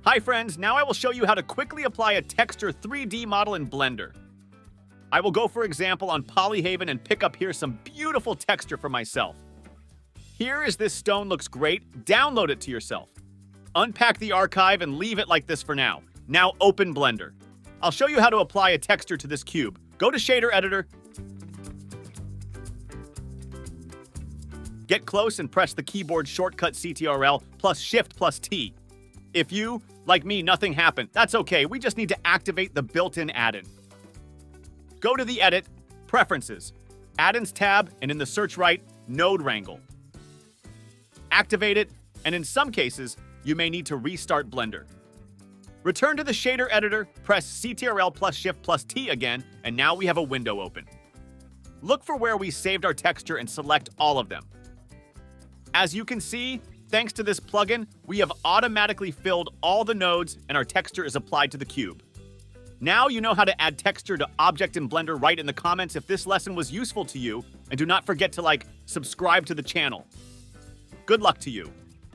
Hi friends, now I will show you how to quickly apply a texture 3D model in Blender. I will go for example on Polyhaven and pick up here some beautiful texture for myself. Here is this stone looks great, download it to yourself. Unpack the archive and leave it like this for now. Now open Blender. I'll show you how to apply a texture to this cube. Go to Shader Editor. Get close and press the keyboard shortcut CTRL plus Shift plus T. If you, like me, nothing happened, that's okay. We just need to activate the built-in add-in. Go to the Edit, Preferences, Add-ins tab, and in the search right, Node Wrangle. Activate it, and in some cases, you may need to restart Blender. Return to the Shader Editor, press CTRL plus Shift plus T again, and now we have a window open. Look for where we saved our texture and select all of them. As you can see, thanks to this plugin, we have automatically filled all the nodes and our texture is applied to the cube. Now you know how to add texture to object in Blender. Write in the comments if this lesson was useful to you, and do not forget to subscribe to the channel. Good luck to you.